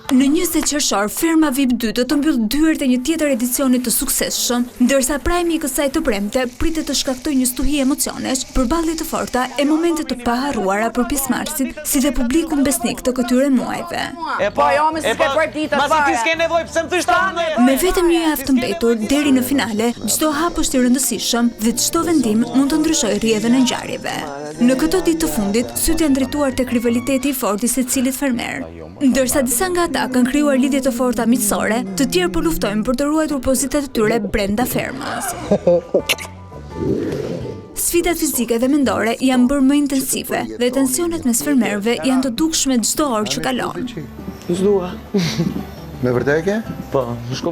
Në 20 qershor, Ferma VIP 2 do të mbyll dyert e një tjetër edicioni të suksesshëm, ndërsa prajmi I kësaj të premte pritet të shkaktojë një stuhi emocionesh, përballje të forta e momente të paharruara për pjesëmarrësit, si dhe publikun besnik të këtyre muajve. Me vetëm një javë të mbetur deri në finale, çdo hap është I rëndësishëm dhe çdo vendim mund të ndryshojë rrjedhën e ngjarjeve. Në këto ditë të fundit, sytë janë drejtuar tek rivaliteti I fortë I secilit fermer. Ndërsa disa nga ata kanë krijuar lidhje të forta miqësore, të tjerë po luftojnë për të ruajtur pozitat e tyre brenda fermës. Sfidat fizike dhe mendore janë bërë më intensive dhe tensionet mes fermerëve janë të dukshme çdo orë që kalon. Me vërteke? Po,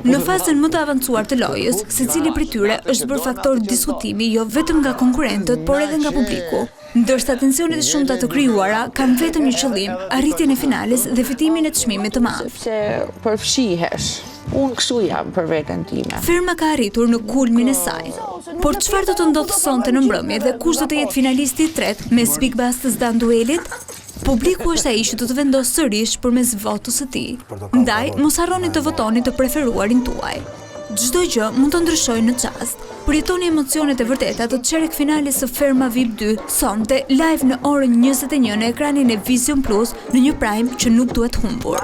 Në fazën më të avancuar të lojës, secili prej tyre është bërë faktor diskutimi jo vetëm nga konkurrentët, por edhe nga publiku. Ndërsa tensionet e shumta të krijuara kanë vetëm një qëllim, arritjen e finales dhe fitimin e çmimit të madh. Sepse përfshihesh. Unë kështu jam për veten time. Ferma ka arritur në kulmin e saj. Por çfarë do të ndodhë sonte në mbrëmje dhe kush do të jetë finalisti I tretë mes Big Bastës dan duelit? Publiku është ai që do të vendosë sërish përmes votës së tij. Ndaj, mos harroni të votoni të preferuarin tuaj. Çdo gjë mund të ndryshojë në çast. Përjetoni emocionet e vërteta të çerek finales së Ferma VIP 2 sonte live në orën 21 në ekranin e Vision Plus në një prime që nuk duhet humbur.